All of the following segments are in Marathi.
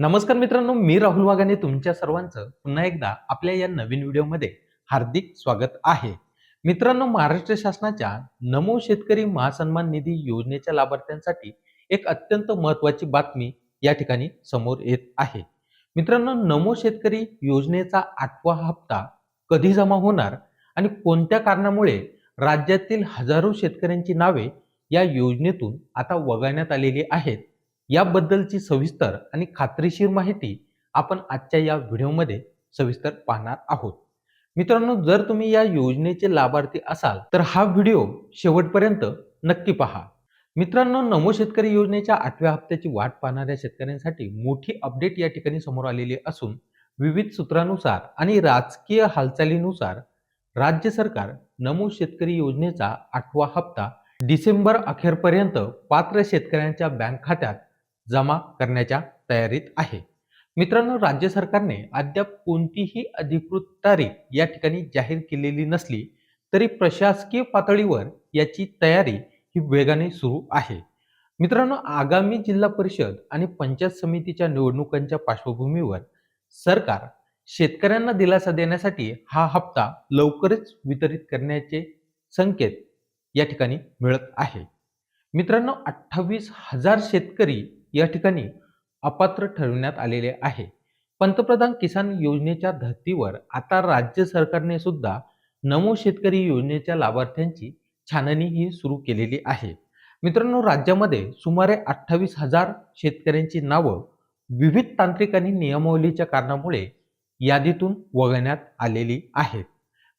नमस्कार मित्रांनो, मी राहुल वाघाने तुमच्या सर्वांचं पुन्हा एकदा आपल्या या नवीन व्हिडिओमध्ये हार्दिक स्वागत आहे. मित्रांनो, महाराष्ट्र शासनाच्या नमो शेतकरी महासन्मान निधी योजनेच्या लाभार्थ्यांसाठी एक अत्यंत महत्त्वाची बातमी या ठिकाणी समोर येत आहे. मित्रांनो, नमो शेतकरी योजनेचा 8वा हप्ता कधी जमा होणार आणि कोणत्या कारणामुळे राज्यातील हजारो शेतकऱ्यांची नावे या योजनेतून आता वगळण्यात आलेली आहेत, याबद्दलची सविस्तर आणि खात्रीशीर माहिती आपण आजच्या या व्हिडिओमध्ये सविस्तर पाहणार आहोत. मित्रांनो, जर तुम्ही या योजनेचे लाभार्थी असाल तर हा व्हिडिओ शेवटपर्यंत नक्की पहा. मित्रांनो, नमो शेतकरी योजनेच्या 8व्या हप्त्याची वाट पाहणाऱ्या शेतकऱ्यांसाठी मोठी अपडेट या ठिकाणी समोर आलेली असून विविध सूत्रानुसार आणि राजकीय हालचालीनुसार राज्य सरकार नमो शेतकरी योजनेचा 8वा हप्ता डिसेंबर अखेरपर्यंत पात्र शेतकऱ्यांच्या बँक खात्यात जमा करण्याच्या तयारीत आहे. मित्रांनो, राज्य सरकारने अद्याप कोणतीही अधिकृत तारीख या ठिकाणी जाहीर केलेली नसली तरी प्रशासकीय पातळीवर याची तयारी ही वेगाने सुरू आहे. मित्रांनो, आगामी जिल्हा परिषद आणि पंचायत समितीच्या निवडणुकांच्या पार्श्वभूमीवर सरकार शेतकऱ्यांना दिलासा देण्यासाठी हा हप्ता लवकरच वितरित करण्याचे संकेत या ठिकाणी मिळत आहे. मित्रांनो, 28,000 शेतकरी या ठिकाणी अपात्र ठरवण्यात आलेले आहे. पंतप्रधान किसान योजनेच्या धर्तीवर आता राज्य सरकारने सुद्धा नमो शेतकरी योजनेच्या लाभार्थ्यांची छाननी ही सुरू केलेली आहे. मित्रांनो, राज्यामध्ये सुमारे 28,000 शेतकऱ्यांची नावं विविध तांत्रिक आणि नियमावलीच्या कारणामुळे यादीतून वगळण्यात आलेली आहेत.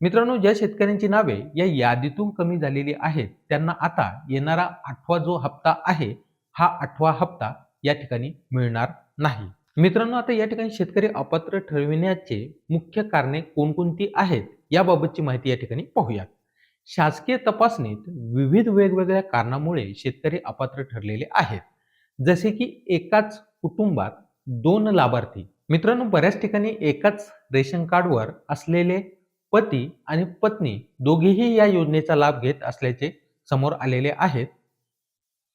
मित्रांनो, ज्या शेतकऱ्यांची नावे या यादीतून कमी झालेली आहेत त्यांना आता येणारा 8वा जो हप्ता आहे, हा 8वा हप्ता या ठिकाणी मिळणार नाही. मित्रांनो, आता या ठिकाणी शेतकरी अपात्र ठरविण्याचे मुख्य कारणे कोणकोणती आहेत याबाबतची माहिती या ठिकाणी पाहूयात. शासकीय तपासणीत विविध वेगवेगळ्या कारणामुळे शेतकरी अपात्र ठरलेले आहेत, जसे की एकाच कुटुंबात 2 लाभार्थी. मित्रांनो, बऱ्याच ठिकाणी एकाच रेशन कार्डवर असलेले पती आणि पत्नी दोघेही या योजनेचा लाभ घेत असल्याचे समोर आलेले आहेत.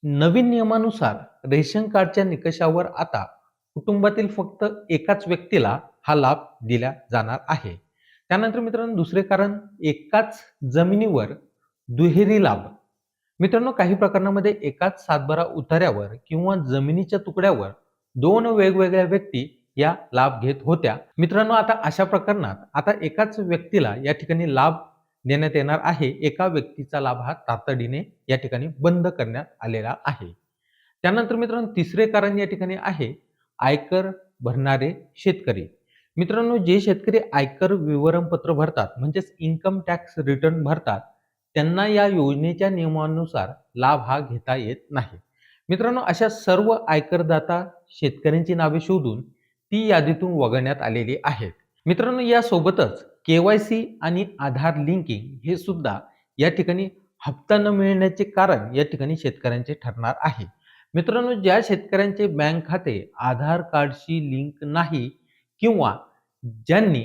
नवीन नियमानुसार रेशन कार्डच्या निकषावर आता कुटुंबातील फक्त एकाच व्यक्तीला हा लाभ दिला जाणार आहे. त्यानंतर मित्रांनो, दुसरे कारण एकाच जमिनीवर दुहेरी लाभ. मित्रांनो, काही प्रकरणामध्ये एकाच सातबारा उतार्यावर किंवा जमिनीच्या तुकड्यावर 2 वेगवेगळ्या व्यक्ती या लाभ घेत होत्या. मित्रांनो, आता अशा प्रकरणात आता एकाच व्यक्तीला या ठिकाणी लाभ देण्यात येणार आहे. एका व्यक्तीचा लाभ हा तातडीने या ठिकाणी बंद करण्यात आलेला आहे. त्यानंतर मित्रांनो, तिसरे कारण या ठिकाणी आहे आयकर भरणारे शेतकरी. मित्रांनो, जे शेतकरी आयकर विवरणपत्र भरतात म्हणजेच इन्कम टॅक्स रिटर्न भरतात त्यांना या योजनेच्या नियमानुसार लाभ हा घेता येत नाही. मित्रांनो, अशा सर्व आयकरदाता शेतकऱ्यांची नावे शोधून ती यादीतून वगळण्यात आलेली आहेत. मित्रांनो, यासोबतच KYC आणि आधार लिंकिंग हे सुद्धा या ठिकाणी हप्ता न मिळण्याचे कारण या ठिकाणी शेतकऱ्यांचे ठरणार आहे. मित्रांनो, ज्या शेतकऱ्यांचे बँक खाते आधार कार्डशी लिंक नाही किंवा ज्यांनी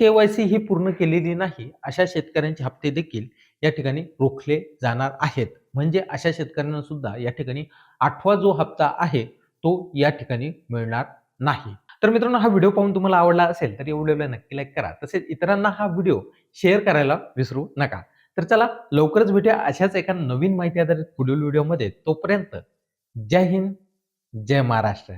KYC ही पूर्ण केलेली नाही, अशा शेतकऱ्यांचे हप्ते देखील या ठिकाणी रोखले जाणार आहेत. म्हणजे अशा शेतकऱ्यांना सुद्धा या ठिकाणी 8वा जो हप्ता आहे तो या ठिकाणी मिळणार नाही. तर मित्रांनो, हा व्हिडिओ पाहून तुम्हाला आवडला असेल तर या व्हिडिओला नक्की लाईक करा. तसेच इतरांना हा व्हिडिओ शेअर करायला विसरू नका. तर चला, लवकरच भेटूया अशाच एका नवीन माहिती आधारित पुढील व्हिडिओमध्ये. तोपर्यंत जय हिंद, जय महाराष्ट्र.